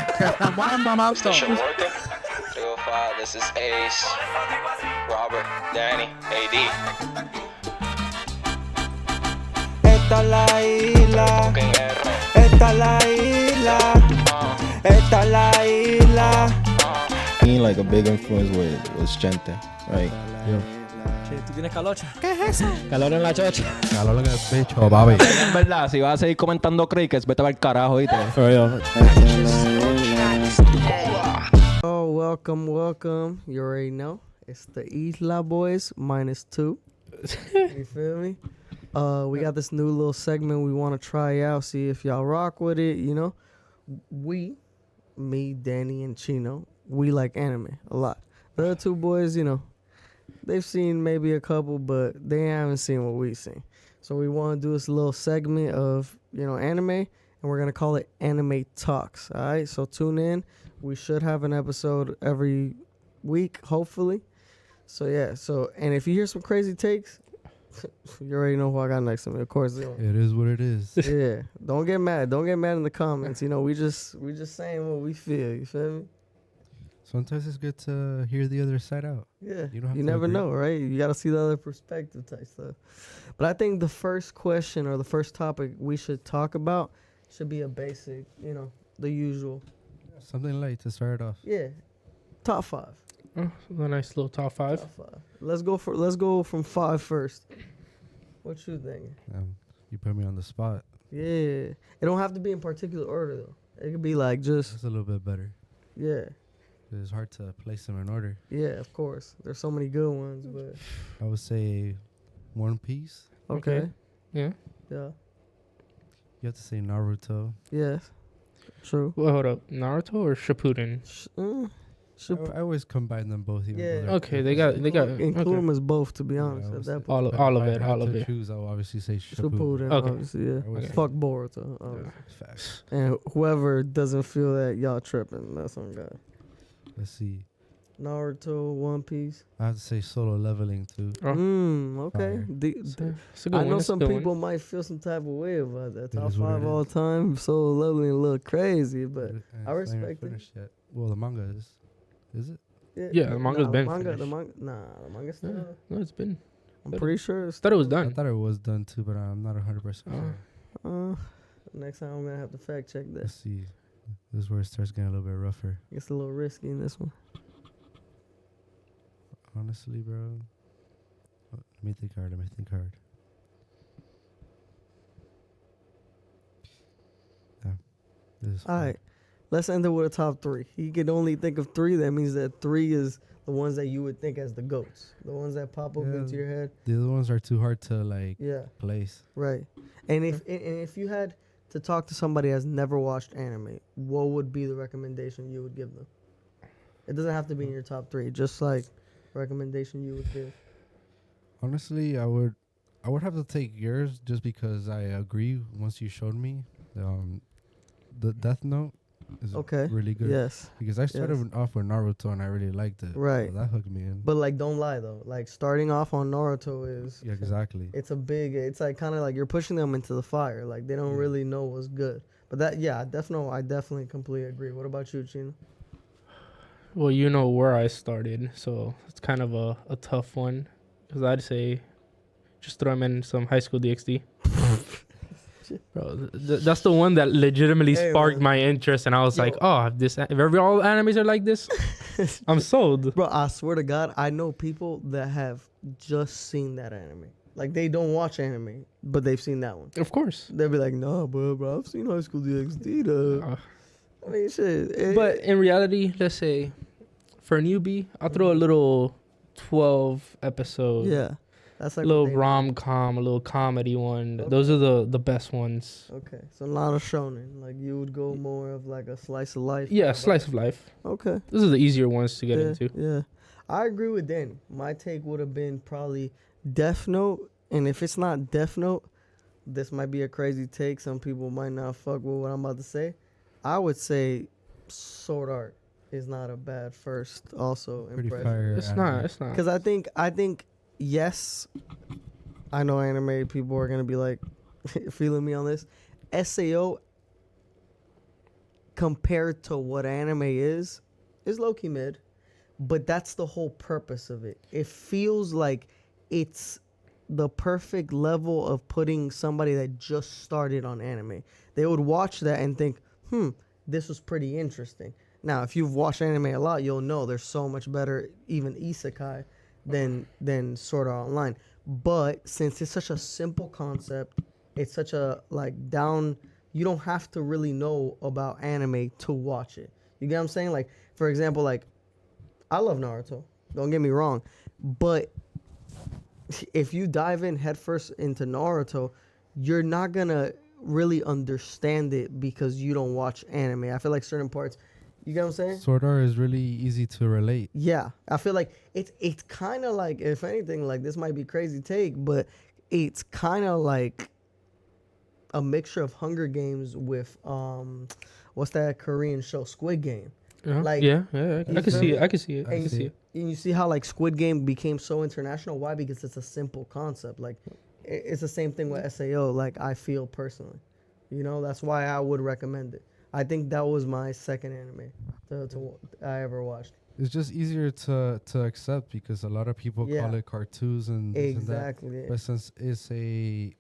Que estamos en This shit working? 305, this is Ace, Robert, Danny, AD. Esta es la isla, Okay, R. esta es la isla, esta es la isla. Being like a big influence was Chente, right? Che, ¿tú tienes calocha? ¿Qué es eso? Calor en la chocha. calor en el pecho, papi. En verdad, si vas a seguir comentando crickets, vete a ver carajo, ¿viste? Oh, welcome. You already know. It's the Isla Boys -2. You feel me? We got this new little segment we want to try out, see if y'all rock with it, you know? Me, Danny, and Chino, we like anime a lot. The other two boys, you know, they've seen maybe a couple, but they haven't seen what we've seen. So we want to do this little segment of, you know, anime, and we're going to call it Anime Talks, all right? So tune in. We should have an episode every week, hopefully. So, yeah. So, and if you hear some crazy takes, you already know who I got next to me. Of course. It is what it is. Yeah. Don't get mad. Don't get mad in the comments. You know, we just saying what we feel. You feel me? Sometimes it's good to hear the other side out. Yeah. You don't have You to never agree. know, right? You got to see the other perspective type stuff. But I think the first question or the first topic we should talk about should be a basic, you know, the usual. Something light to start off. Yeah. Top 5. Oh, a nice little top five. Top 5. Let's go from 5 first. What you thinking? You put me on the spot. Yeah. It don't have to be in particular order though. It could be like just That's a little bit better. yeah. It's hard to place them in order. Yeah, of course. There's so many good ones, but I would say One Piece. okay. Yeah. Yeah. You have to say Naruto. Yes. True. Well, hold up. Naruto or Shippuden? I always combine them both. Even Yeah. though Okay, they got. Include Okay. them as both, to be honest. I At was that thinking, point. All if of I it, had all of to it. choose, I'll obviously say Shippuden. Shippuden, Okay. obviously, yeah. I always say- Fuck Boruto. obviously. Facts. And whoever doesn't feel that, y'all tripping. That's on God. Let's see. Naruto, One Piece. I have to say Solo Leveling too. Oh. Okay. Fire. It's a good I one. know It's a some good people one. might feel some type of way about that. It Top is what 5 it all is. time. Solo leveling a little crazy, but And I it's not even respect it. finished yet. Well, the manga is. Is it? Yeah, the manga's been the finished. the manga's still. Yeah. No, it's been. I'm pretty sure it's Thought it was I done. thought it was done too, but I'm not 100% sure. Next time I'm gonna have to fact check Let's this. see. This is where it starts getting a little bit rougher. It's a little risky in this one. Honestly, bro. Let me think hard. Yeah. This is All fun. right, let's end it with a top 3. He can only think of 3. That means that 3 is the ones that you would think as the GOATs, the ones that pop up Yeah. into your head. The other ones are too hard to like Yeah, place. right. And if you had to talk to somebody that's never watched anime, what would be the recommendation you would give them? It doesn't have to be in your top 3. Just like recommendation you would give. Honestly, I would have to take yours just because I agree. Once you showed me, the Death Note is Okay. really good. Yes. Because I started off with Naruto and I really liked it. Right. So that hooked me in. But like, don't lie though. Like starting off on Naruto is Yeah, exactly. it's like kind of like you're pushing them into the fire. Like they don't Yeah. really know what's good. But that, yeah, I definitely completely agree. What about you, Chino? Well, you know where I started, so it's kind of a tough one. Because I'd say just throw him in some high school DxD. Bro, that's the one that legitimately Hey, sparked man. my interest, and I was Yo. like, "Oh, if all animes are like this, I'm sold." Bro, I swear to God, I know people that have just seen that anime. Like they don't watch anime, but they've seen that one. Of course, They'll be like, "No, bro, I've seen High School DxD." Though. Uh, I mean, shit. but in reality, let's say for a newbie, I'll throw a little 12 episode, yeah, that's like a little what they- rom-com, a little comedy one. Okay. Those are the best ones. Okay, so not a shonen. Like you would go more of like a slice of life. Yeah, slice of life. Okay. Those are the easier ones to get yeah, into. Yeah, I agree with Danny. My take would have been probably Death Note, and if it's not Death Note, this might be a crazy take. Some people might not fuck with what I'm about to say. I would say Sword Art is not a bad first. Also, Pretty impression. fire. It's anime. not. It's not. Because I think yes, I know anime people are gonna be like feeling me on this. SAO compared to what anime is low-key mid. But that's the whole purpose of it. It feels like it's the perfect level of putting somebody that just started on anime. They would watch that and think, this was pretty interesting. Now, if you've watched anime a lot, you'll know there's so much better, even isekai, than Sword Art Online. But since it's such a simple concept, it's such a you don't have to really know about anime to watch it. You get what I'm saying? Like, for example, like, I love Naruto. Don't get me wrong. But if you dive in headfirst into Naruto, you're not going to really understand it because you don't watch anime. I feel like certain parts, you get what I'm saying? Sword Art is really easy to relate. Yeah. I feel like it's kind of like, if anything, like, this might be crazy take, but it's kind of like a mixture of Hunger Games with, what's that Korean show? Squid Game. Like, I can see it. I can see it. I can see it. And you see how like Squid Game became so international. Why? Because it's a simple concept. Like, it's the same thing with SAO. Like, I feel personally, that's why I would recommend it. I think that was my second anime I ever watched. It's just easier to accept because a lot of people call it cartoons and this and that. Exactly. But since it's a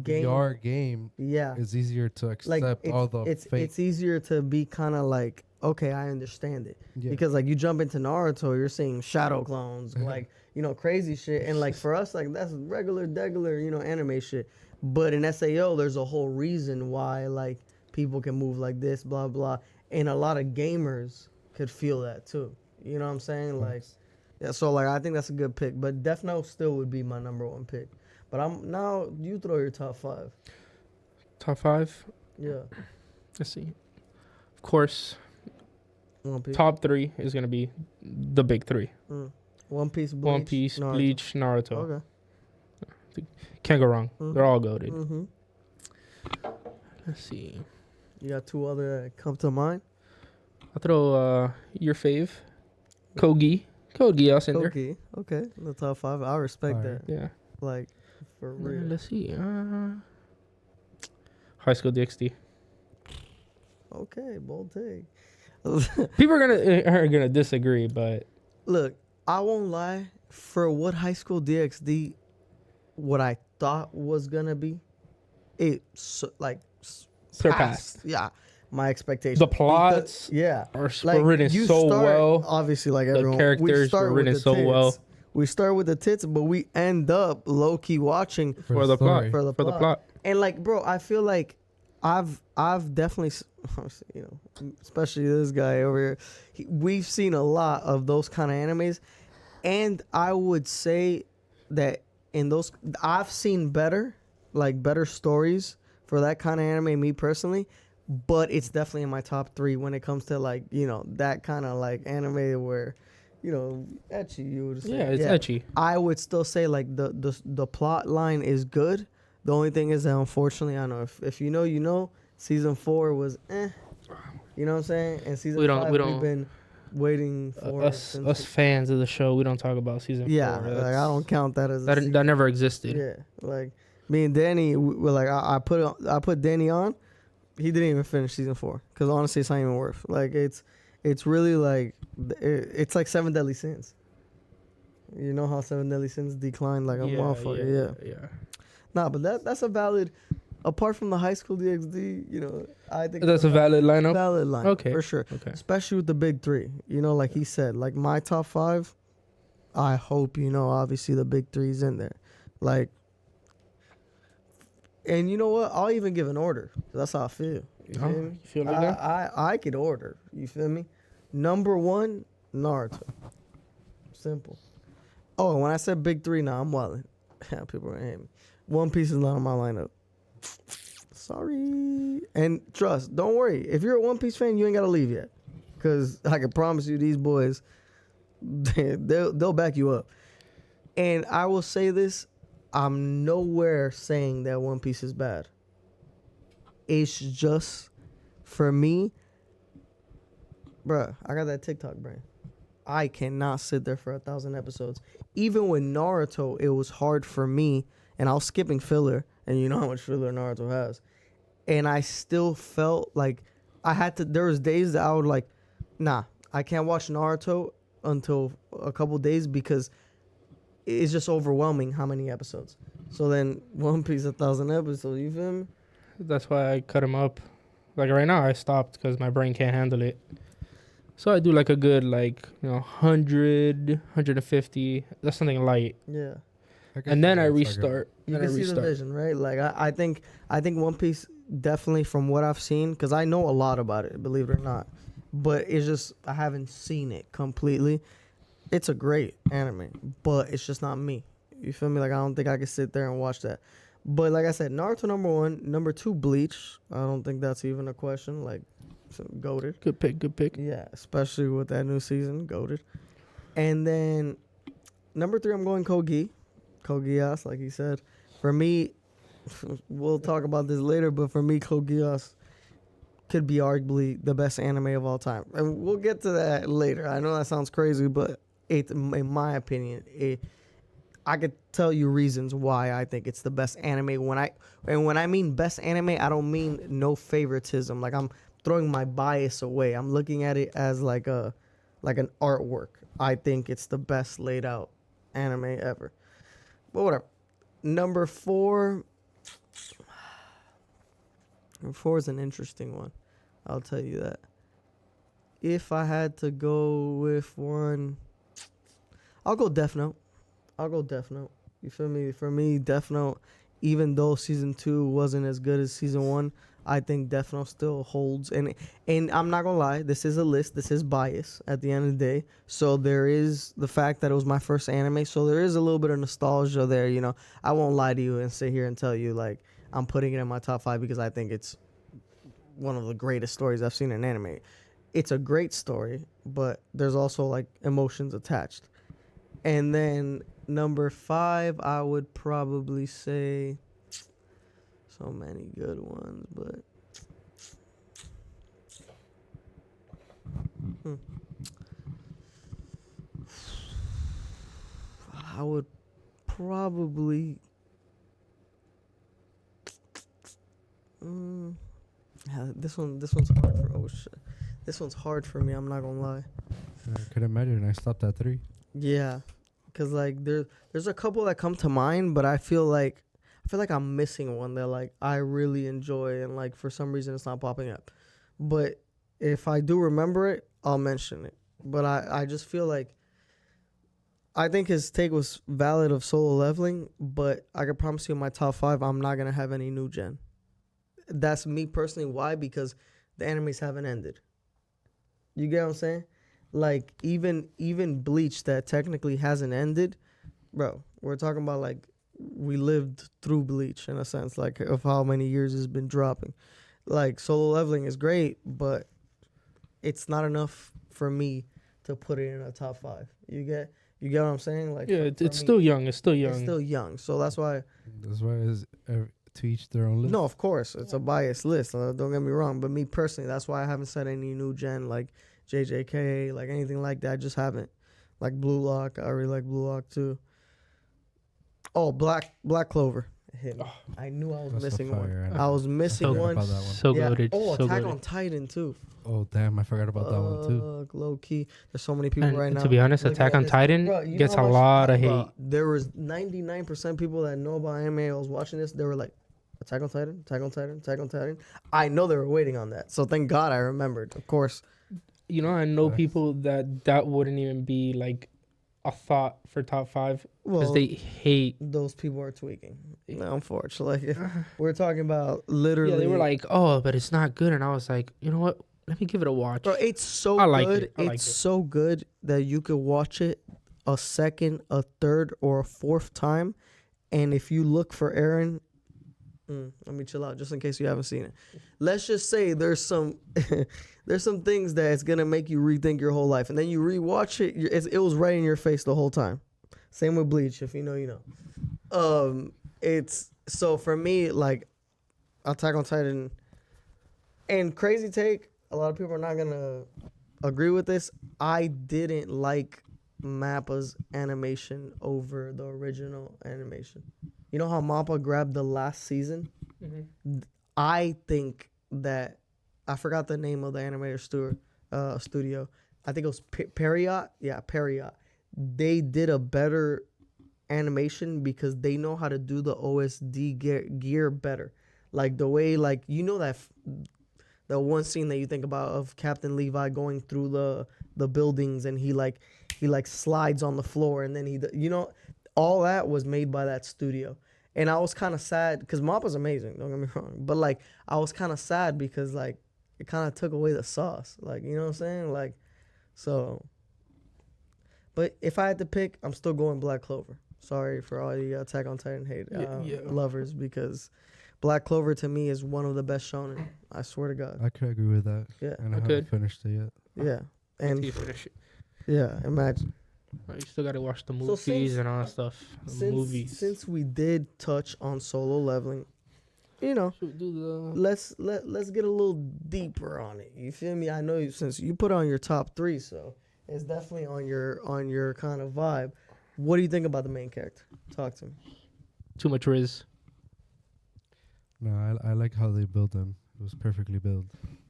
Game. VR game, Yeah, it's easier to accept like all the fake. it's easier to be kind of like, okay, I understand it. Yeah. Because like you jump into Naruto, you're seeing shadow clones, like, crazy shit. And like for us, like that's regular, anime shit. But in SAO, there's a whole reason why like people can move like this, blah, blah. And a lot of gamers could feel that too. You know what I'm saying? Like, yeah, so like I think that's a good pick. But Death Note still would be my number one pick. But now you throw your top 5. Top 5? Yeah. Let's see. Of course, One Piece. top 3 is going to be the big 3. One Piece, Bleach, One Piece, Naruto. Bleach, Naruto. Okay. Can't go wrong. They're all goated. Mm-hmm. Let's see. You got 2 other that come to mind? I'll throw your fave, Kogi. Kogi, I'll send her. Okay. Okay. In the top 5. I respect Alright. that. Yeah. Like, for real. Let's see. High School DxD. Okay. Bold take. People are gonna disagree, but Look, I won't lie. For what High School DxD, what I thought was gonna be, it surpassed. Yeah, my expectations. The plots are written you so start, well. Obviously, like The everyone, characters we start were with written the so tits. well. We start with the tits, but we end up low key watching For the plot. story. for the plot. And like, bro, I feel like I've definitely, especially this guy over here. We've seen a lot of those kind of animes, and I would say that in those, I've seen better stories for that kind of anime. Me personally, but it's definitely in my top 3 when it comes to like that kind of like anime where. Ecchi, you would say. Yeah, it's ecchi. I would still say like the plot line is good. The only thing is that unfortunately, I don't know if you know, season 4 was You know what I'm saying? And season 5 we've been waiting for us fans of the show. We don't talk about season 4. Yeah, like I don't count that as that never existed. Yeah, like me and Danny were like I put Danny on. He didn't even finish season 4 because honestly, it's not even worth. Like it's really like it's like 7 Deadly Sins. You know how 7 Deadly Sins decline like a motherfucker. Yeah. Nah, but that's a valid. Apart from the High School DxD, I think That's a valid lineup. Valid line, Okay, for sure. Okay. Especially with the big 3. Like he said, like my top 5. I hope obviously the big 3's in there, like. And you know what? I'll even give an order. That's how I feel. You feel me? You feel like that? I could order. You feel me? Number 1, Naruto. Simple. Oh, and when I said big 3, now I'm wilding. People are gonna hate me. One Piece is not on my lineup. Sorry. And trust, don't worry. If you're a One Piece fan, you ain't gotta leave yet. Cause I can promise you, these boys, they'll back you up. And I will say this: I'm nowhere saying that One Piece is bad. It's just, for me, bruh, I got that TikTok brain. I cannot sit there for 1,000 episodes. Even with Naruto, it was hard for me, and I was skipping filler, and you know how much filler Naruto has. And I still felt like I had to. There was days that I would like, nah, I can't watch Naruto until a couple days because it's just overwhelming how many episodes. So then One Piece 1,000 episodes. You feel me? That's why I cut him up. Like right now, I stopped because my brain can't handle it. So I do like a good 100, 150. That's something light, Yeah. and then I restart. You Then I can see the vision, right? Like I think One Piece definitely from what I've seen, because I know a lot about it, believe it or not, but it's just I haven't seen it completely. It's a great anime, but it's just not me. You feel me? Like I don't think I could sit there and watch that. But like I said, Naruto number 1, number 2 Bleach. I don't think that's even a question. Like, goated. Good pick. Good pick. Yeah, especially with that new season, goated. And then number 3, I'm going Kogi. Kogias, like he said. For me, we'll talk about this later, but for me, Kogias could be arguably the best anime of all time. And we'll get to that later. I know that sounds crazy, but in my opinion, I could tell you reasons why I think it's the best anime. When I mean best anime, I don't mean no favoritism. Like I'm throwing my bias away. I'm looking at it as like an artwork. I think it's the best laid out anime ever. But whatever. Number 4. Number 4 is an interesting one. I'll tell you that. If I had to go with one, I'll go Death Note. You feel me? For me, Death Note, even though season 2 wasn't as good as season 1, I think Death Note still holds. And I'm not gonna lie, this is a list. This is bias at the end of the day. So there is the fact that it was my first anime. So there is a little bit of nostalgia there. You know, I won't lie to you and sit here and tell you like I'm putting it in my top 5 because I think it's one of the greatest stories I've seen in anime. It's a great story, but there's also like emotions attached. And then number 5, I would probably say so many good ones, but I would probably this one's hard for this one's hard for me. I'm not gonna lie. I could imagine. I stopped at 3. Yeah, cause like there's a couple that come to mind, but I feel like I'm missing one that like I really enjoy, and like for some reason it's not popping up. But if I do remember it, I'll mention it. But I just feel like I think his take was valid of Solo Leveling, but I can promise you in my top 5, I'm not gonna have any new gen. That's me personally. Why? Because the animes haven't ended. You get what I'm saying? Like even Bleach that technically hasn't ended, bro. We're talking about like we lived through Bleach in a sense, like of how many years it's been dropping. Like Solo Leveling is great, but it's not enough for me to put it in a top 5. You get what I'm saying? Like Yeah, for it's me, still young. It's still young. It's still young, so that's why. That's why it's to each their own list. No, of course, it's a biased list. Don't get me wrong, but me personally, that's why I haven't said any new gen like JJK, like anything like that. I just haven't. Like Blue Lock, I really like Blue Lock too. Oh, Black Clover. It hit me. I knew I was That's a missing fire one. anime. I was missing So- Forgot one. about that one. So Yeah. goated. Oh, so Attack goated. on Titan too. Oh damn, I forgot about that one too. Low key. There's so many people And right now. to be honest, looking Attack at on this. Titan Bro, you gets know a how much- lot of bro, hate. There was 99% people that know about anime. I was watching this. They were like, Attack on Titan, Attack on Titan, Attack on Titan. I know they were waiting on that. So thank God I remembered. Of course. You know, I know Facts. people that wouldn't even be like a thought for top 5 because Well, they hate. those people are tweaking. No, unfortunately. We're talking about literally. Yeah, they were like, "Oh, but it's not good," and I was like, "You know what? Let me give it a watch." bro, it's so I like good. it. I like It's it. so good that you could watch it a second, a third, or a fourth time. And if you look for Aaron, let me chill out just in case you haven't seen it. Let's just say there's some there's some things that it's gonna make you rethink your whole life, and then you rewatch it. It was right in your face the whole time. Same with Bleach. If you know, you know. It's so for me like Attack on Titan. And crazy take, a lot of people are not gonna agree with this. I didn't like Mappa's animation over the original animation. You know how Mappa grabbed the last season? I think that I forgot the name of the animator studio. I think it was Periot. Yeah, Periot. They did a better animation because they know how to do the OSD gear better. Like the way, like that the one scene that you think about of Captain Levi going through the buildings and he slides on the floor and then all that was made by that studio. And I was kind of sad because Mappa's amazing, don't get me wrong, but like I was kind of sad because like it kind of took away the sauce, like, you know what I'm saying, like, so. But if I had to pick, I'm still going Black Clover. Sorry for all the Attack on Titan hate lovers, because Black Clover to me is one of the best shonen. I swear to God. I could agree with that. Yeah. And I haven't finished it yet. Yeah. And You finish it. yeah, imagine. You still gotta watch the So movies and all that stuff. The movies. Since we did touch on Solo Leveling, you know, Should we do the let's get a little deeper on it. You feel me? I know since you put on your top 3, so it's definitely on your kind of vibe. What do you think about the main character? Talk to me. too much Riz? No, I like how they built him. It was perfectly built.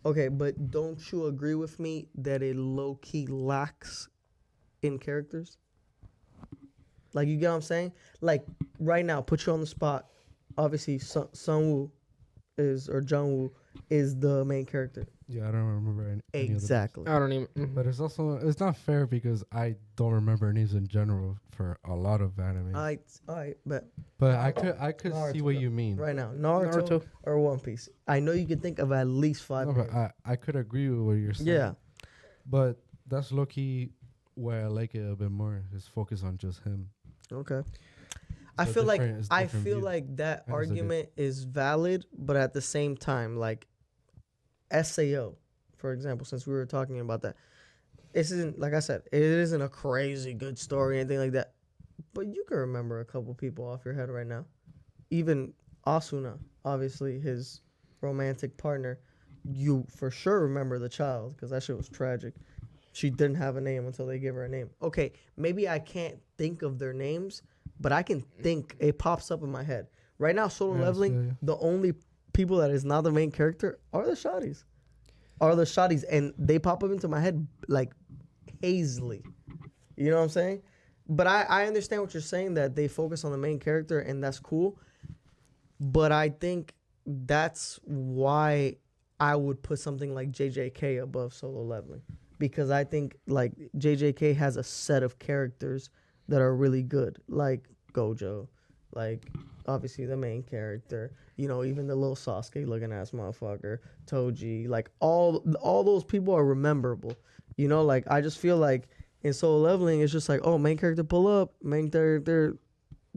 Okay, but don't you agree with me that it low key lacks in characters? Like, you get what I'm saying? Like, right now, put you on the spot. Obviously, Sunwoo or Jungwoo is the main character. Yeah, I don't remember any Exactly. I don't even. But it's not fair because I don't remember names in general for a lot of anime. All right, but But I could see Naruto, what you mean. right now, Naruto or One Piece. I know you can think of at least 5 No, names. but I could agree with what you're saying. Yeah. But that's low-key where I like it a bit more. Is focus on just him. Okay. I So feel like different- it's I different feel views. like that As a bit. argument is valid, but at the same time, like SAO, for example, since we were talking about that, this isn't, like I said, it isn't a crazy good story or anything like that. But you can remember a couple people off your head right now. Even Asuna, obviously his romantic partner, you for sure remember the child because that shit was tragic. She didn't have a name until they gave her a name. Okay, maybe I can't think of their names, but I can think. It pops up in my head. Right now, Solo Yeah, Leveling, yeah. the only people that is not the main character are the shotties. And they pop up into my head like hazily. You know what I'm saying? But I understand what you're saying, that they focus on the main character, and that's cool. But I think that's why I would put something like JJK above Solo Leveling. Because I think like JJK has a set of characters that are really good, like Gojo, like obviously the main character, you know, even the little Sasuke looking ass motherfucker, Toji, like all those people are rememberable. You know, like I just feel like in Solo Leveling it's just like, oh, main character pull up, main character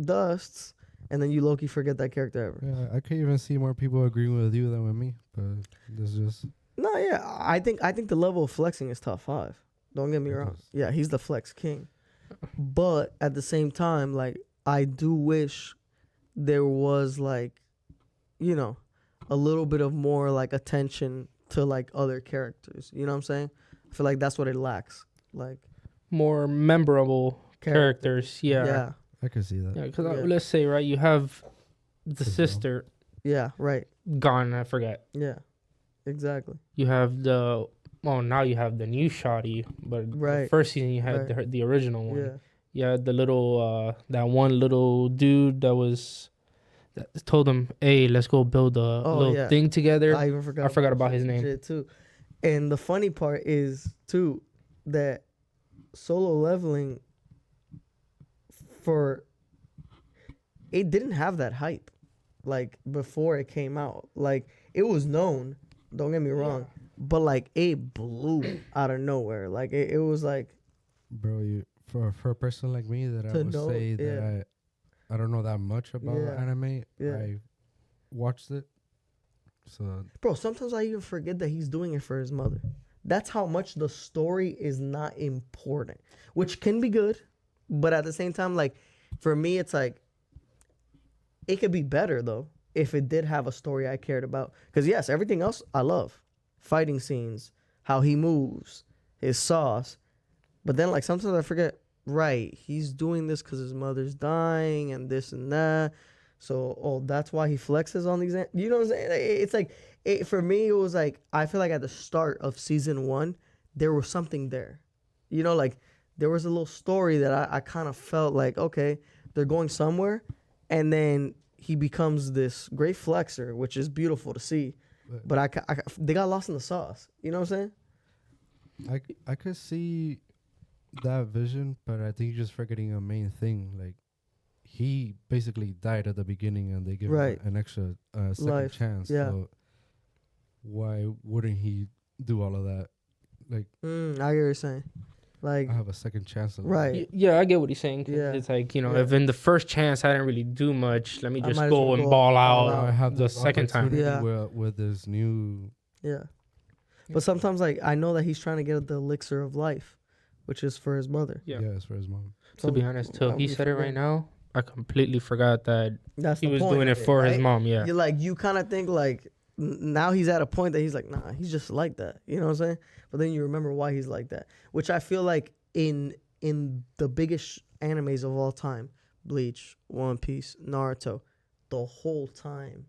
dusts, and then you low-key forget that character ever. Yeah, I could even see more people agreeing with you than with me. But this is just No, yeah, I think the level of flexing is top 5. Don't get me wrong. Because- Yeah, he's the flex king. But at the same time, like I do wish there was like, you know, a little bit of more like attention to like other characters. You know what I'm saying? I feel like that's what it lacks. Like More memorable characters. Yeah. yeah, I could see that. Yeah, because Yeah. let's say, right, you have the Giselle. sister yeah, right, gone, I forget. yeah, exactly. You have now you have the new shotty, but the Right. first season you had Right. the original one. Yeah, Yeah, the little that one little dude that told him, "Hey, let's go build a little yeah. thing together." I even forgot. about his name. Shit too. And the funny part is too that Solo Leveling it didn't have that hype like before it came out. Like it was known, don't get me wrong, but like it blew out of nowhere. Like it was like, Bro, for a person like me that I To would know, say yeah. that I don't know that much about Yeah. anime. Yeah. I watched it. So bro, sometimes I even forget that he's doing it for his mother. That's how much the story is not important, which can be good, but at the same time, like for me, it's like it could be better though if it did have a story I cared about. Because yes, everything else I love, fighting scenes, how he moves, his sauce, but then like sometimes I forget. Right, he's doing this because his mother's dying and this and that. So, that's why he flexes on these. You know what I'm saying? It's like, for me, it was like, I feel like at the start of season 1, there was something there. You know, like, there was a little story that I kind of felt like, okay, they're going somewhere. And then he becomes this great flexer, which is beautiful to see. But they got lost in the sauce. You know what I'm saying? I could see that vision, but I think you're just forgetting a main thing. Like, he basically died at the beginning, and they give Right. him an extra second Life, chance. yeah. So why wouldn't he do all of that? Like, I get what you're saying. Like, I have a second chance. Of right. Yeah, I get what he's saying. 'Cause Yeah. It's like, you know, Yeah. if in the first chance I didn't really do much, let me I just might as go well and go ball all out out. I have the this second time. opportunity Yeah. with this new. Yeah. But sometimes, like, I know that he's trying to get the elixir of life, which is for his mother. Yeah. Yeah, it's for his mom. To be honest, till he said it right now, I completely forgot that That's he the was point doing of it for his right? mom. Yeah. You like, you kind of think like now he's at a point that he's like, nah, he's just like that. You know what I'm saying? But then you remember why he's like that, which I feel like in the biggest animes of all time, Bleach, One Piece, Naruto, the whole time,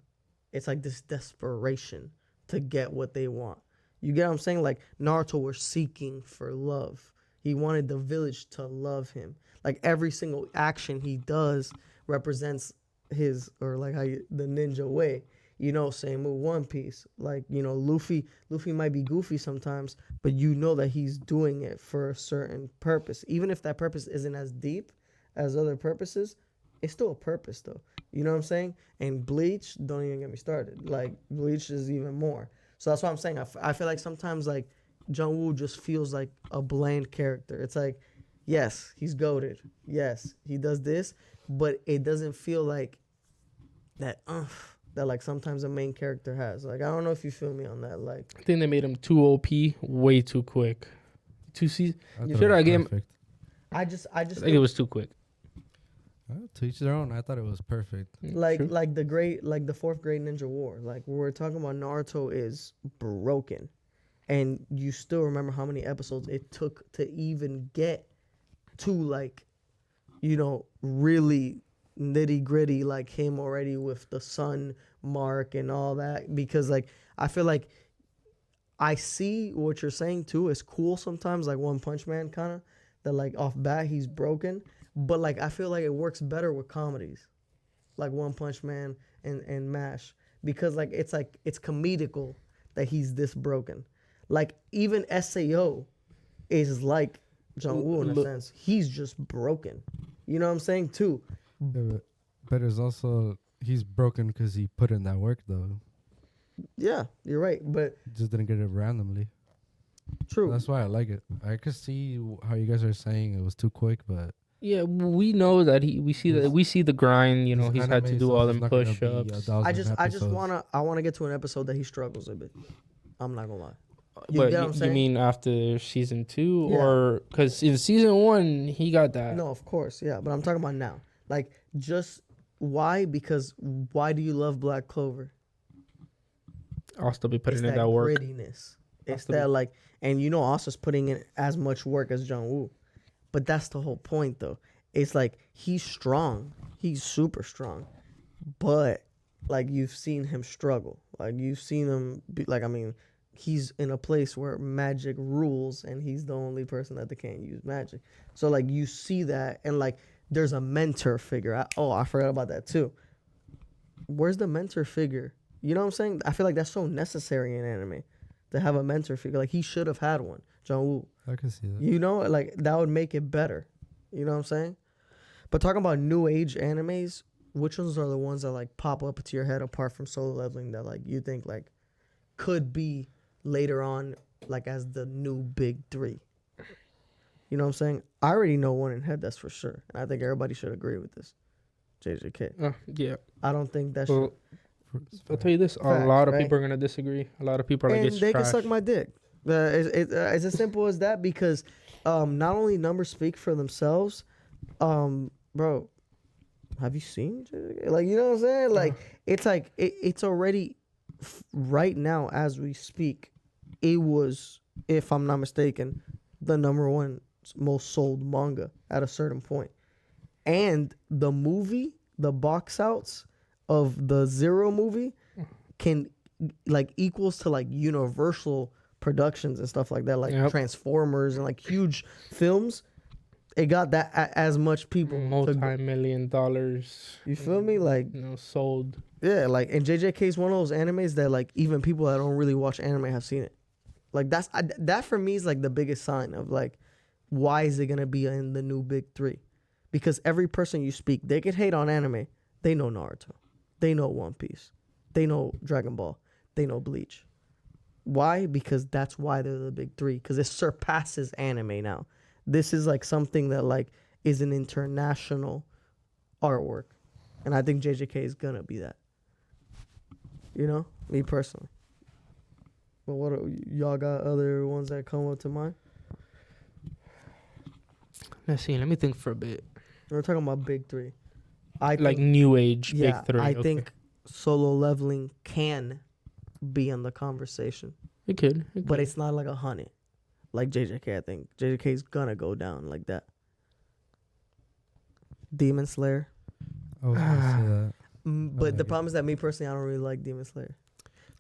it's like this desperation to get what they want. You get what I'm saying? Like, Naruto was seeking for love. He wanted the village to love him. Like, every single action he does represents his, or like the ninja way. You know, same with One Piece. Like, you know, Luffy might be goofy sometimes, but you know that he's doing it for a certain purpose. Even if that purpose isn't as deep as other purposes, it's still a purpose though. You know what I'm saying? And Bleach, don't even get me started. Like, Bleach is even more. So that's what I'm saying. I feel like sometimes, like, Jung-woo just feels like a bland character. It's like, yes, he's goated. Yes, he does this, but it doesn't feel like that that like sometimes a main character has. Like, I don't know if you feel me on that. Like, I think they made him too OP way too quick. 2 seasons. I Should I give him? perfect. I just I think it was too quick. To each their own. I thought it was perfect. like True. like the fourth grade ninja war. Like, we're talking about, Naruto is broken, and you still remember how many episodes it took to even get to, like, you know, really nitty gritty, like him already with the sun mark and all that. Because, like, I feel like I see what you're saying too. It's cool sometimes, like One Punch Man, kind of, that like off bat he's broken, but like I feel like it works better with comedies, like One Punch Man and MASH, because like it's comedical that he's this broken. Like, even Sao is like Jung-woo in a sense. He's just broken. You know what I'm saying too? Yeah, but it's also, he's broken because he put in that work though. Yeah, you're right. But Just didn't get it randomly. true. That's why I like it. I could see how you guys are saying it was too quick, but Yeah, we know that we see the grind. You know, he's had to do all them push-ups. I just wanna get to an episode that he struggles a bit. I'm not gonna lie. You But get what I'm you saying? mean after season 2, Yeah. or because in season 1 he got that? No, of course, yeah. But I'm talking about now. Like, just why? Because why do you love Black Clover? I'll still be putting It's in that work. grittiness. It's that, like, and you know, Asa's putting in as much work as Jung-woo. But that's the whole point, though. It's like, he's strong. He's super strong. But, like, you've seen him struggle. Like, you've seen him be, like, I mean, he's in a place where magic rules, and he's the only person that they can't use magic. So, like, you see that, and, like, there's a mentor figure. I forgot about that, too. Where's the mentor figure? You know what I'm saying? I feel like that's so necessary in anime, to have a mentor figure. Like, he should have had one, Jung-woo. I can see that. You know, like, that would make it better. You know what I'm saying? But talking about new age animes, which ones are the ones that, like, pop up to your head apart from Solo Leveling that, like, you think, like, could be later on, like, as the new big 3? You know what I'm saying? I already know one in head, that's for sure. And I think everybody should agree with this. JJK. Yeah. I don't think that Well, I'll tell you this: a Facts, lot of right? people are gonna disagree. A lot of people are like, and "It's they can trash." suck my dick. It's as simple as that, because not only numbers speak for themselves, bro. Have you seen? Like, you know what I'm saying? Like, it's like it's already right now as we speak. It was, if I'm not mistaken, the #1 most sold manga at a certain point, and the movie, the box outs of the Zero movie can like equals to like Universal Productions and stuff like that, like Yep. Transformers and like huge films. It got that as much people. multi-million dollars. You feel me? Like, Sold. yeah, like, and JJK is one of those animes that like even people that don't really watch anime have seen it. Like that for me is like the biggest sign of like, why is it gonna be in the new big three? Because every person you speak, they could hate on anime. They know Naruto, they know One Piece, they know Dragon Ball, they know Bleach. Why? Because that's why they're the big three. Because it surpasses anime now. This is like something that like is an international artwork, and I think JJK is gonna be that. You know, me personally. But what y'all got other ones that come up to mind? Let's see. Let me think for a bit. We're talking about big three. I Like think, new age yeah, big three. I okay. think Solo Leveling can be in the conversation, it could. but it's not like 100. Like JJK, I think JJK is gonna go down like that. Demon Slayer. I was gonna say that. But like the it. problem is that me personally, I don't really like Demon Slayer.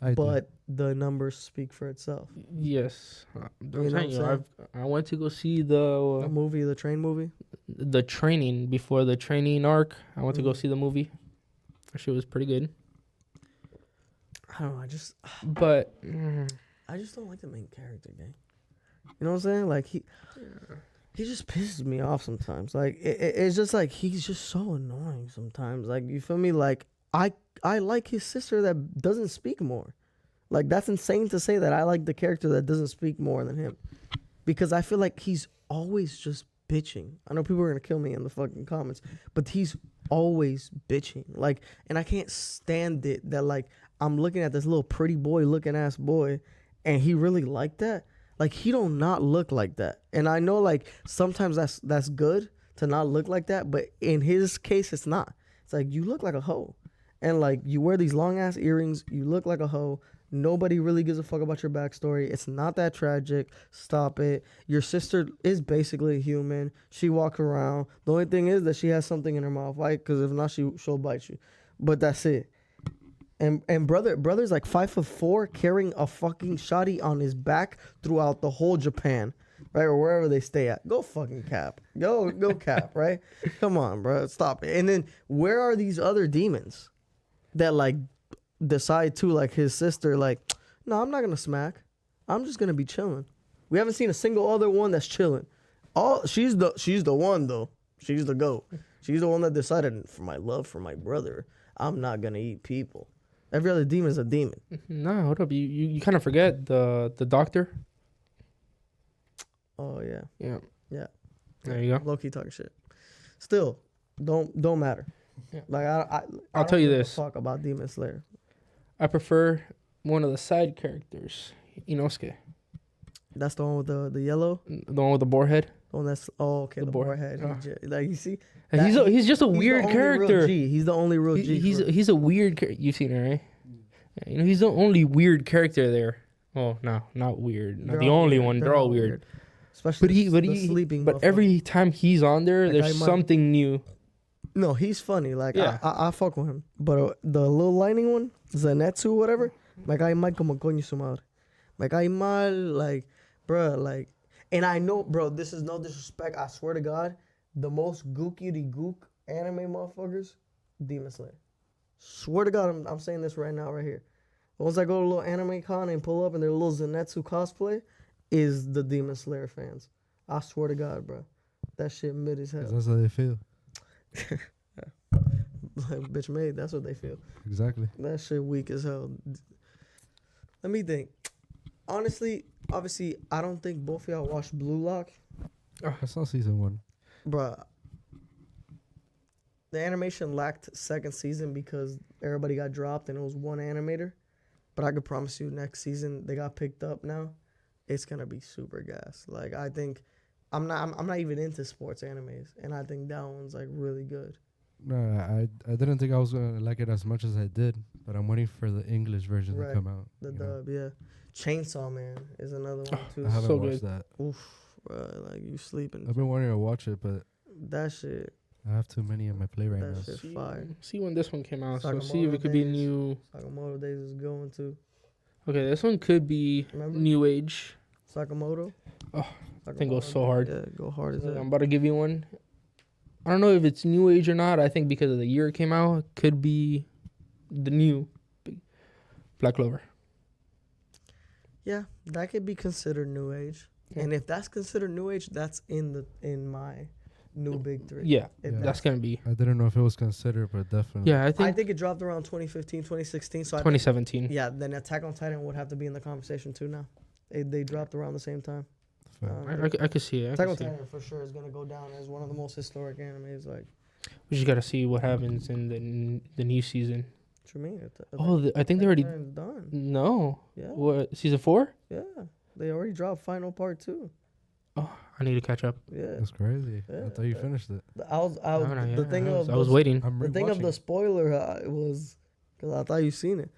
I do. But the numbers speak for itself. Yes. I'm You know telling you, what I'm I went to go see The movie, the train movie. the training before the training arc. I went to go Mhm. see the movie. That shit was pretty good. I don't know. But I just don't like the main character, gang. You know what I'm saying? Like he just pisses me off sometimes. Like it's just like he's just so annoying sometimes. Like you feel me? Like I like his sister that doesn't speak more. Like that's insane to say that I like the character that doesn't speak more than him, because I feel like he's always just bitching. I know people are gonna kill me in the fucking comments, but he's always bitching. Like, and I can't stand it that like I'm looking at this little pretty boy looking ass boy, and he really like that. Like he don't not look like that. And I know like sometimes that's good to not look like that, but in his case it's not. It's like you look like a hoe. And like you wear these long ass earrings, you look like a hoe. Nobody really gives a fuck about your backstory. It's not that tragic. Stop it. Your sister is basically a human. She walks around. The only thing is that she has something in her mouth, right? Because if not, she'll bite you. But that's it. And brother's like 5'4", carrying a fucking shotty on his back throughout the whole Japan, right, or wherever they stay at. Go fucking cap. Go cap, right? Come on, bro, stop it. And then where are these other demons that like decide to like his sister? Like, no, I'm not gonna smack. I'm just gonna be chilling. We haven't seen a single other one that's chilling. She's the one though. She's the GOAT. She's the one that decided, for my love for my brother, I'm not gonna eat people. Every other demon is a demon. no, hold up. You kind of forget the doctor. Oh yeah. Yeah. Yeah. There you go. Low key talking shit. Still, don't matter. Yeah. Like I'll I'll tell you give a this. fuck about Demon Slayer. I prefer one of the side characters, Inosuke, That's the one with the yellow. the one with the boar head. The one that's okay. The boar- boarhead. Like you see, And he's just a weird the only real character. G. He's the only real G. He's a weird. You've seen it, right? Yeah, you know, he's the only weird character there. Oh no, not weird. Not They're the all only weird. one. They're They're all weird. Especially But the sleeping. But motherfucker. every time he's on there, Like, there's I might- something new. No, he's funny. Like Yeah. I fuck with him. But the little lightning one, Zenetsu, whatever. Me cae mal como coño su madre. Me cae mal, like, bruh, like, and I know, bro, this is no disrespect. I swear to God, the most gookity gook anime motherfuckers, Demon Slayer. Swear to God, I'm saying this right now, right here. Once I go to a little anime con and pull up and their little Zenetsu cosplay, is the Demon Slayer fans. I swear to God, bro. That shit mid as 'Cause hell. that's how they feel. Like, bitch made, that's what they feel. Exactly. That shit weak as hell. Let me think. Honestly, obviously, I don't think both of y'all watched Blue Lock. I saw season 1. Bruh. The animation lacked second season because everybody got dropped and it was one animator. But I could promise you next season they got picked up now. It's gonna be super gas. Like I think I'm not even into sports animes, and I think that one's like really good. No, I didn't think I was gonna like it as much as I did, but I'm waiting for the English version Right. to come out. The you know? dub, yeah. Chainsaw Man is another one too. I haven't So watched good. that. Oof, bro, like you sleeping. I've been wanting to watch it, but That shit. I have too many on my plate right That now. shit's fire. See when this one came out. So see Sakamoto if it could be Days. new. Sakamoto Days is going to Okay, this one could be Remember? new age. Sakamoto. Oh, Sakamoto thing goes so Days, hard. Yeah, go hard as I'm hell. about to give you one. I don't know if it's new age or not. I think because of the year it came out, it could be the new Black Clover. Yeah, that could be considered new age. Yeah. And if that's considered new age, that's in my new big three. Yeah, If Yeah. that's gonna be. I didn't know if it was considered, but definitely. Yeah, I I think, think it dropped around 2015, 2016. So I think, 2017. yeah, then Attack on Titan would have to be in the conversation too now. They dropped around the same time. Fair. I could see it. I Attack could on see it. Titan for sure is gonna go down as one of the most historic animes. Like, We just gotta see what happens in the new season. what you mean? Oh, I think they already. done. No. Yeah, What, season 4? yeah. They already dropped final part 2. Oh, I need to catch up. Yeah. That's crazy. Yeah. I thought you finished it. I was No, no, the yeah, thing I was, of I was the- waiting. I'm The thing of the rewatching. spoiler was because I thought you seen it.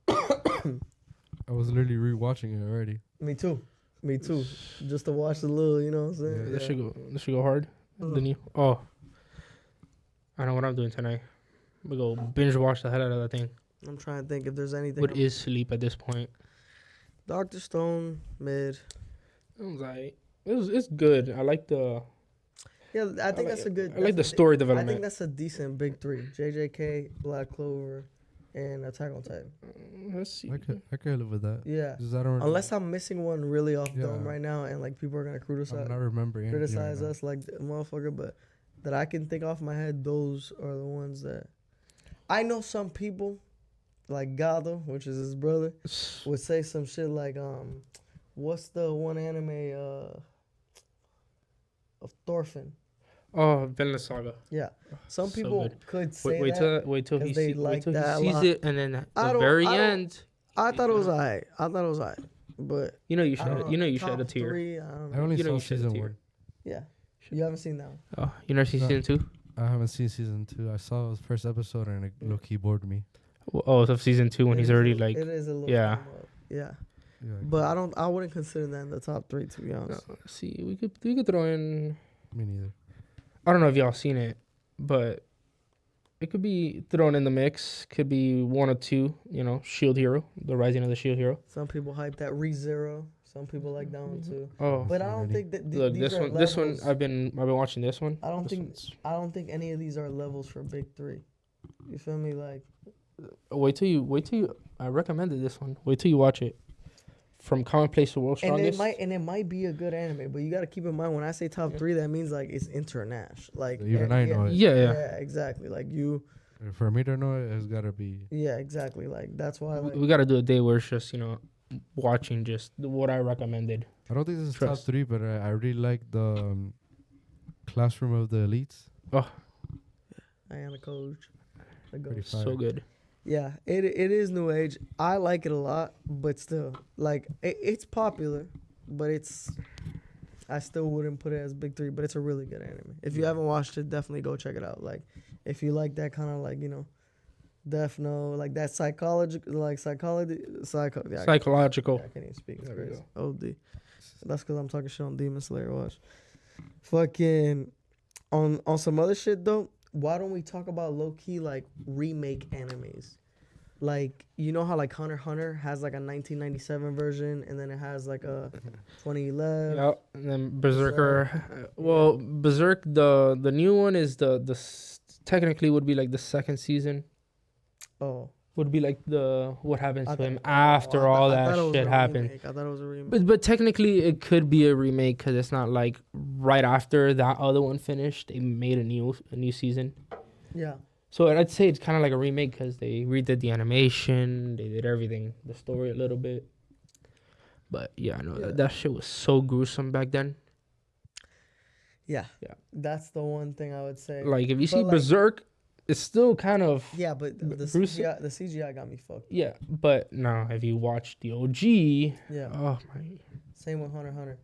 I was literally rewatching it already. Me too. Me too. Just to watch the little, you know what I'm saying? Yeah. This should go. This should go hard. The new. Oh, I know what I'm doing tonight. We go binge watch the hell out of that thing. I'm trying to think if there's anything. What is sleep at this point? Dr. Stone, mid. I was like, it's good. I like the. Yeah, I think like that's it. a good. I like the that's a- story I development. think that's a decent big three. JJK, Black Clover, and Attack on Titan. Let's see. I could live with that. Yeah. 'Cause I don't. Unless I'm missing one really off Yeah. dome right now, and like people are gonna I'm not remembering. anything criticize right now. us like motherfucker, but that I can think off my head, those are the ones that I know. Some people, like Gado, which is his brother, would say some shit like, what's the one anime of Thorfinn? Oh, Vinland Saga. Yeah, some So people good. could say Wait that. till 'cause he they see, like wait till that a he sees lot. it, and then at I the don't- very I don't- end, I thought it was alright. But you know you I should. don't You know you top shed a tear. 3, I don't I know. only You know saw you shed a season tear. 1. Yeah, you haven't seen that one. Oh, you never seen No. season 2? I haven't seen season 2. I saw the first episode and it low key bored me. Oh, so season 2 when It he's is a already little- like. it is a little yeah. yeah. Yeah, But I wouldn't consider that in the top 3, to be No, honest. see, we could throw in. me neither. I don't know if y'all seen it, but it could be thrown in the mix. Could be 1 or 2. You know, Shield Hero, the Rising of the Shield Hero. Some people hype that ReZero. Some people like that one too. Oh, But I don't Already. think that look, these this are one. This one, levels. I've been watching this one. I don't This think one's- I don't think any of these are levels for big 3. You feel me? Like, Wait till you. I recommended this one. Wait till you watch it. From Commonplace to World and Strongest. it might be a good anime, but you got to keep in mind when I say top 3, that means like it's international. Like Even I know it. Yeah. exactly. Like you, For me to know it, it's gotta be. yeah, exactly. Like that's why. Like, We got to do a day where it's just watching just what I recommended. I don't think this is Trust. top 3, but I really like the Classroom of the Elites. I am a coach. Like, Pretty go. fire. So good. Yeah, it is new age. I like it a lot, but still, like it's popular, but I still wouldn't put it as big 3. But it's a really good anime. If you haven't watched it, definitely go check it out. Like if you like that kind of like Death Note, like that psychology. Yeah, I Psychological. can't even speak. It's There we crazy. OD. That's because I'm talking shit on Demon Slayer. Watch. Fucking on some other shit though. Why don't we talk about low key like remake animes? Like you know how like Hunter x Hunter has like a 1997 version, and then it has like a 2011. Yeah, and then Berserker. Well, Berserk, the new one is technically would be like the second season. Oh, Would be like what happens I to him thought- after I all thought it that was shit a happened. remake. I thought it was a remake. But technically it could be a remake because it's not like right after that other one finished they made a new season. Yeah, So I'd say it's kind of like a remake because they redid the animation, they did everything, the story a little bit. But yeah, I know Yeah. that shit was so gruesome back then. yeah, Yeah. That's the one thing I would say. Like if you But, see like- Berserk, it's still kind of Yeah, but the Bruce- CGI got me fucked. yeah. But now if you watch the OG, Yeah. oh my, Same with Hunter x Hunter.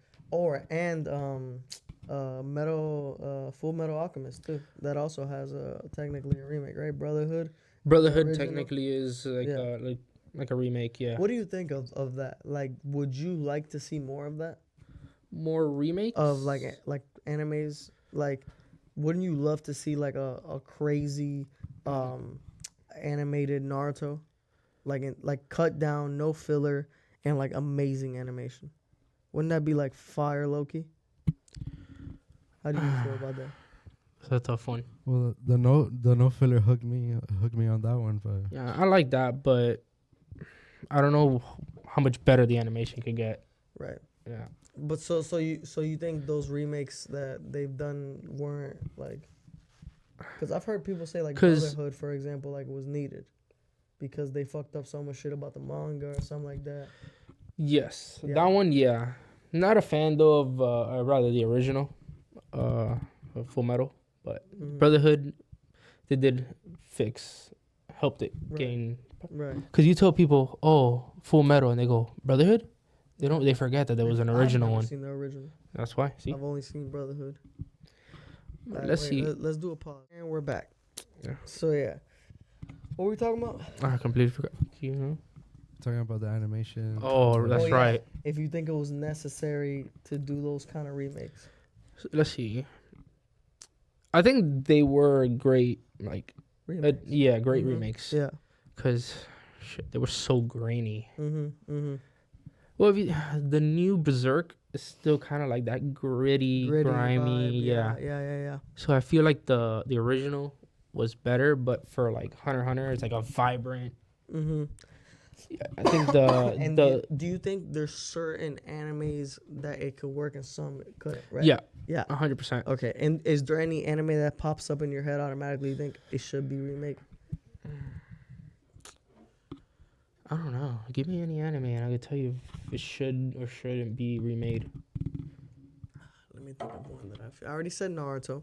Full Metal Alchemist too. That also has technically a remake, right? Brotherhood original? technically is like Yeah. like a remake. Yeah, What do you think of that? Like, would you like to see more of that? more remakes Of like animes, like wouldn't you love to see like a crazy animated Naruto, like cut down, no filler, and like amazing animation? Wouldn't that be like fire, Loki? How do you feel about that? It's a tough one. Well, the no filler hooked me on that one, but Yeah, I like that, but I don't know how much better the animation could get. Right. Yeah. But so you think those remakes that they've done weren't like? Because I've heard people say like 'Cause- Brotherhood, for example, like was needed because they fucked up so much shit about the manga or something like that. Yes, Yeah. that one. Yeah, not a fan though of rather the original, of Full Metal, but Mhm. Brotherhood, they did helped it Right. gain. Right. Because you tell people, oh, Full Metal, and they go Brotherhood, they forget that there was an original I've never one. seen the original. That's why. See, I've only seen Brotherhood. let's see. Let's do a pause, and we're back. Yeah. So yeah, what were we talking about? I completely forgot. You know? talking about the animation. Oh, that's yeah. right. If you think it was necessary to do those kind of remakes, Let's see. I think they were great. Like, remakes. yeah, great Mhm. remakes. Yeah. Because they were so grainy. Mm-hmm. Well, the new Berserk is still kind of like that gritty, grimy. vibe. Yeah. Yeah. So I feel like the original was better, but for like Hunter x Hunter, it's like a vibrant. Mm-hmm. I think the do you think there's certain animes that it could work and some it couldn't? Right. yeah, Yeah. 100%. Okay. And is there any anime that pops up in your head automatically? You think it should be remade? I don't know. Give me any anime, and I can tell you if it should or shouldn't be remade. Let me think of one that I already said Naruto.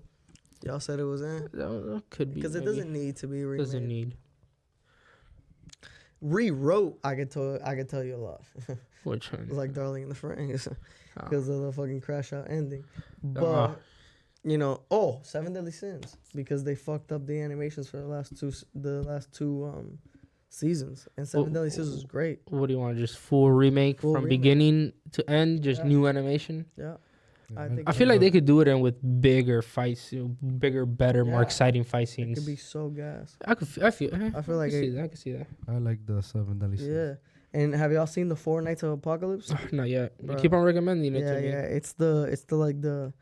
Y'all said it was That could be because it maybe. doesn't need to be remade. Doesn't need. Rewrote. I could tell you a lot. Which one? Like Darling in the Franxx Oh. because of the fucking crash out ending. But you know, Seven Deadly Sins because they fucked up the animations for the last two seasons, and Seven Deadly Sins was great. What do you want? Just full remake Full from remake. beginning to end, just Yeah. new animation. Yeah, Yeah, I think I feel like they could do it in with bigger fights, bigger, better, more Yeah. exciting fight it scenes. could be so gas. I feel. I feel like I can see that. I like the Seven Deadly Sins. Yeah. And have y'all seen the Four Nights of Apocalypse? Not yet. You Bruh. keep on recommending it Yeah, to me. yeah. It's the like the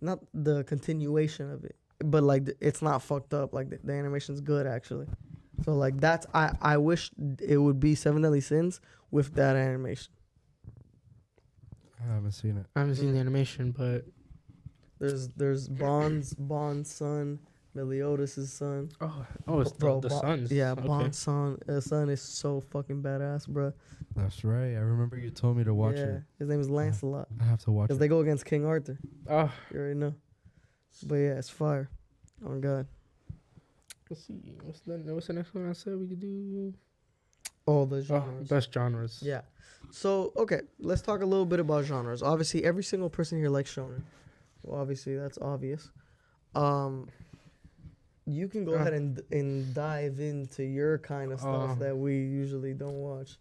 not the continuation of it, but like it's not fucked up. Like the animation's good actually. So like that's I wish it would be Seven Deadly Sins with that animation. I haven't seen it. I haven't seen the animation, but There's Bond's son, Meliodas' son. it's Bro, the sons. Yeah, Okay. Bond's son is so fucking badass, bro. That's right. I remember you told me to watch yeah, it. his name is Lancelot. I have to watch Because it. they go against King Arthur. Oh, You already know. But yeah, it's fire. Oh god. let's see. What's the next one I said we could do? All the genres. Best genres. Yeah. So, okay, let's talk a little bit about genres. Obviously, every single person here likes shonen. Well, obviously, that's obvious. You can go ahead and dive into your kind of stuff that we usually don't watch.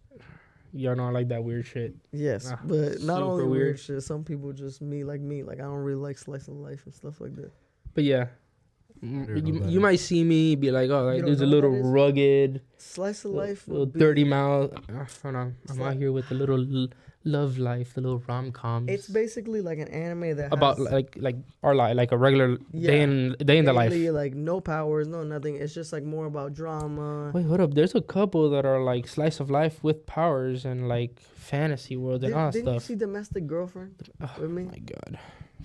Y'all know I like that weird shit. Yes, Ah, but not super only weird weird. shit. Some people just me. Like I don't really like slice of life and stuff like that. But yeah. don't know what that You is. might see me be like, oh, You like, don't there's a know what little that is? rugged, Slice of life, little would be- 30 mile. Hold on. I'm Sli- out here with the little love life, the little rom-coms. It's basically like an anime that about has like our life, like a regular day in the life. daily, like no powers, no nothing. It's just like more about drama. Wait, hold up. There's a couple that are like slice of life with powers and like fantasy world and all that Didn't you stuff. see Domestic Girlfriend with me? Oh my god.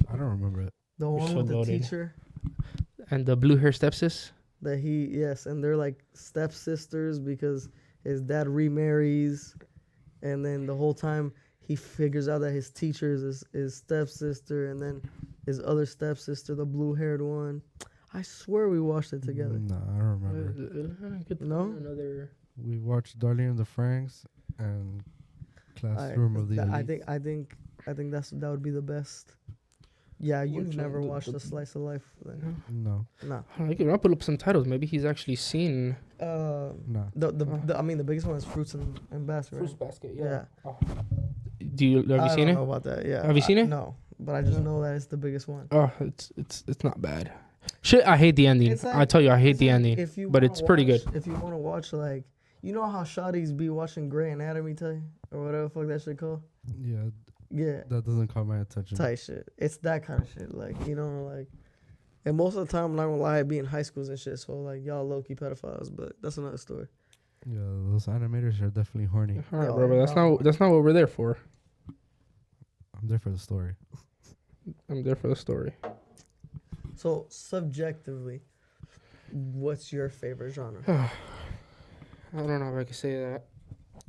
I don't remember it. The You're one so with the loaded. teacher And the blue hair stepsis. that and they're like stepsisters because his dad remarries, and then the whole time he figures out that his teacher is his stepsister, and then his other stepsister, the blue-haired one. I swear we watched it together. No, I don't remember. No? Another. We watched Darling in the Franxx and Classroom of the Elite. I think that would be the best. Yeah, you've Which never one? watched a slice of life then. No, No. I'll pull up some titles. Maybe he's actually seen no. I mean the biggest one is Fruits and Basket. Right? Basket. Yeah. Have you I seen don't it? know about that. Yeah. Have you seen it? No, but I just know that it's the biggest one. Oh, it's not bad. Shit, I hate the ending. It's like- I tell you, I hate it's the like ending. if you But wanna it's pretty good. watch- If you want to watch, like, you know how shawties be watching Grey Anatomy type or whatever the fuck that shit called? Yeah, Yeah, that doesn't caught my attention. type shit. It's that kind of shit. Like, you know, like, and most of the time, I'm not gonna lie, I be in high schools and shit. So like, y'all low key pedophiles, but that's another story. Yeah, those animators are definitely horny. All right, No, bro, but no. that's not what we're there for. I'm there for the story. I'm there for the story. So subjectively, what's your favorite genre? I don't know if I can say that.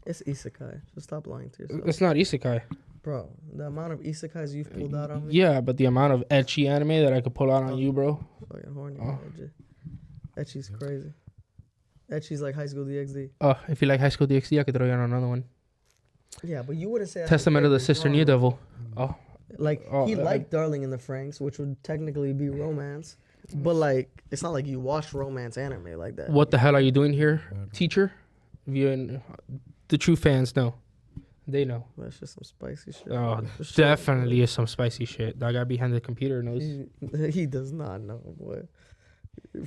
It's isekai. Just stop lying to yourself, It's not isekai. bro. The amount of isekais you've pulled out on me, Yeah, but the amount of ecchi anime that I could pull out on you, bro. fucking horny. Oh. Ecchi's crazy. Ecchi's like High School DxD. Oh, if you like High School DxD, I could throw you on another one. Yeah, but you wouldn't say that's your Testament of the favorite Sister New genre. Devil. Oh, Like Oh, he I- liked Darling in the Franxx, which would technically be romance, but like it's not like you watch romance anime like that. what the hell are you doing here, Bad. teacher? If you, the true fans know. They know. That's just some spicy shit. Oh, For sure. definitely is some spicy shit. That guy behind the computer knows. He does not know, boy.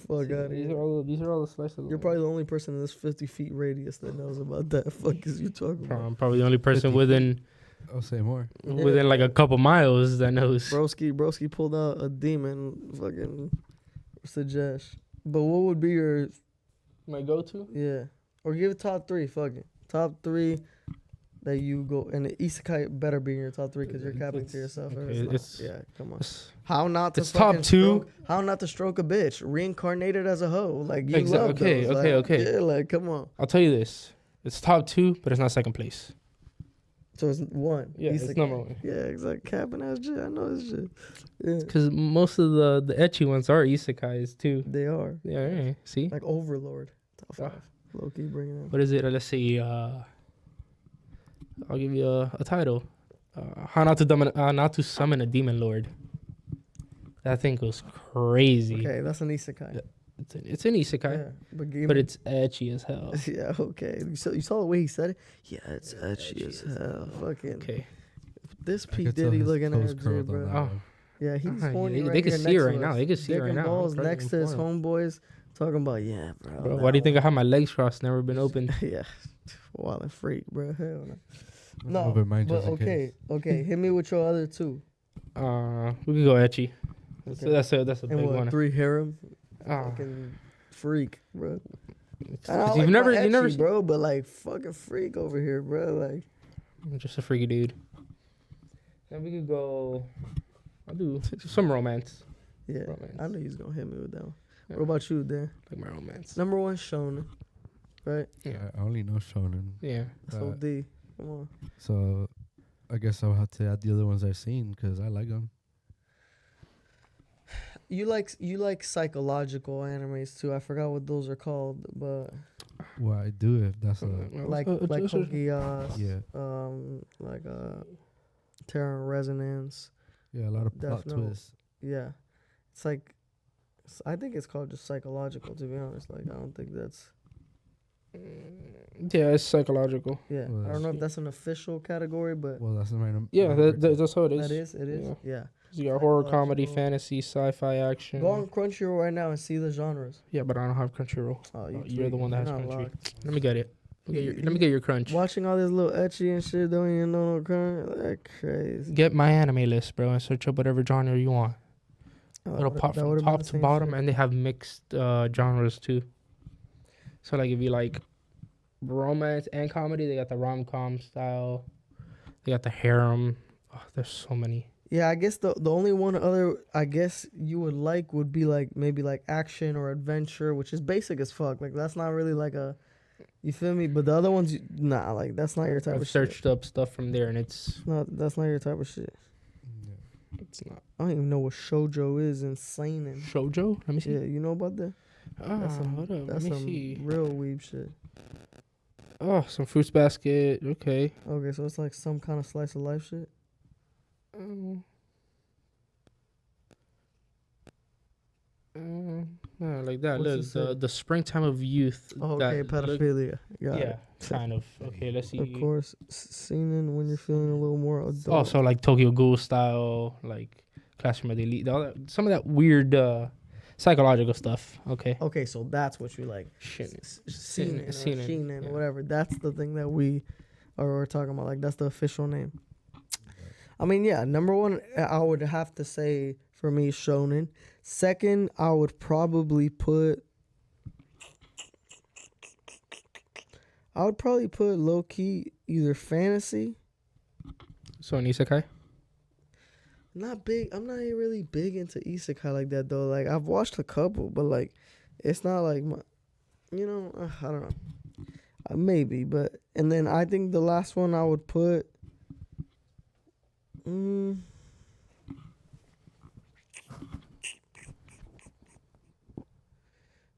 Fuck out of These here. are all the slices. You're probably the only person in this 50 feet radius that knows about that. Fuck is you talking about? I'm probably the only person 50 within I'll say more. within like a couple miles that knows. Broski pulled out a demon. Fucking suggest. But what would be your My go-to? yeah? Or give it top three. Fuck it. Top three that you go and the isekai better be in your top three because you're capping to yourself. Or okay, it's not. it's- Yeah, come on. It's- How not to it's top fucking two. stroke- how not to stroke a bitch? Reincarnated as a hoe. Like you Exa- love okay, those. okay, like, okay. Yeah, like come on. I'll tell you this. It's top 2, but it's not second place. So it's one. Yeah, it's Isekai. number 1. Yeah, exactly. Capping ass shit. I know this shit. Yeah, Because most of the ecchi ones are isekais too. they are Yeah, yeah. See? like Overlord. Top Ah. 5. Low key bringing it. What is it? Let's see. I'll give you a title. How not to summon a demon lord. That thing goes crazy. Okay, that's an isekai. Yeah. It's an isekai, Yeah, but give but me- it's ecchi as hell. yeah, okay. You saw the way he said it. Yeah, it's edgy as hell. Fucking Okay. this I P could tell Diddy his looking toes at you, curled on bro. that Oh. one. Yeah, he's Uh-huh, horny. they- right they can here see next it to right us. now. They can see it Dick right and now. balls I'm next to his informed. homeboys talking about bro. Bro, why do you think I have my legs crossed? Never been open. Yeah, wild and freak, bro. Hell no. I'm No, open mind but just in case. okay. Hit me with your other two. We could go ecchi. Okay. That's a And big what? one. 3 harem. Ah, Fucking freak, bro. it's- I don't you've like never, my you never, ecchi, bro, but like fucking freak over here, bro. Like I'm just a freaky dude. Then we could go. I'll do some romance. yeah, Romance. I knew you was gonna hit me with that one. Yeah. What about you, Dan? Like my romance. Number 1 shonen, right? Yeah. I only know shonen. Yeah. So D, come on. So I guess I'll have to add the other ones I've seen because I like them. You like psychological animes too. I forgot what those are called, but Well, I do if that's a like Kogias, yeah, like Terror and Resonance. yeah, a lot of plot Death Note. twists. Yeah, it's like I think it's called just psychological. To be honest, like I don't think that's Yeah, it's psychological. yeah. Well, I don't know if that's an official category, but Well, that's my Yeah, that's how it is. that is it is. Yeah. You got horror, comedy, Psychological. fantasy, sci-fi, action. Go on Crunchyroll right now and see the genres. Yeah, but I don't have Crunchyroll. Oh, You're the one that has you're not Crunchy. locked. Let me get it. Let me get your crunch. Watching all this little etchy and shit, don't even know no crunch. That crazy. Get my anime list, bro, and search up whatever genre you want. It'll pop That from would've been top the to same bottom, shit. and they have mixed genres too. So like if you like romance and comedy, they got the rom-com style. They got the harem. Oh, there's so many. Yeah, I guess the only one other I guess you would like would be like maybe like action or adventure, which is basic as fuck. Like that's not really like a, you feel me? But the other ones, nah, like that's not your type I've of searched up stuff from there, and it's shit. That's not your type of shit. it's not I don't even know what shoujo is. Insane and shoujo. Let me see. yeah, you know about that? That's some Hold up. Let that's me some see. real weeb shit. Oh, some fruits basket. Okay. Okay, so it's like some kind of slice of life shit. Like that. What's it Look, say? the springtime of youth. Oh, that okay, look- pedophilia. Got yeah, it. kind of. Okay, let's see. Of course, semen when you're feeling a little more adult. Oh, so like Tokyo Ghoul style, like Classroom of the Elite. All that, some of that weird Psychological stuff. Okay. Okay, so that's what you like. Shit. Sheenan, Yeah. or whatever. That's the thing that we're talking about. Like, that's the official name. I mean, yeah, number one, I would have to say for me, shonen. Second, I would probably put low key either fantasy. So an isekai. Not big. I'm not even really big into isekai like that though. Like I've watched a couple, but like it's not like my, I don't know. Maybe, but and then I think the last one I would put.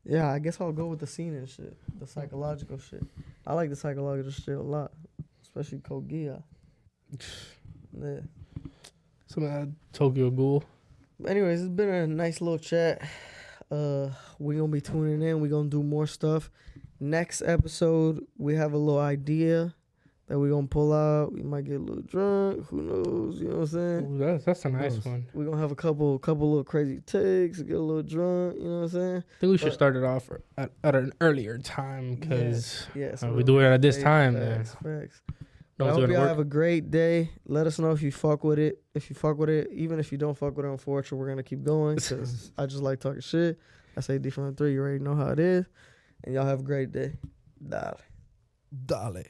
Yeah, I guess I'll go with the scene and shit, the psychological shit. I like the psychological shit a lot, especially Code Geass. Yeah. Some of that Tokyo Ghoul. Anyways, it's been a nice little chat. We're gonna be tuning in. We're gonna do more stuff. Next episode, we have a little idea that we're gonna pull out. We might get a little drunk. Who knows? You know what I'm saying? Ooh, that's a nice one. We're gonna have a couple little crazy takes, get a little drunk. You know what I'm saying? I think we should start it off at an earlier time because yes, we do it at this time. Facts. No I one's hope gonna y'all work. have a great day. Let us know if you fuck with it. If you fuck with it, even if you don't fuck with it, unfortunately, we're gonna keep going because I just like talking shit. I say D from 3. You already know how it is. And y'all have a great day. Dale. Dale.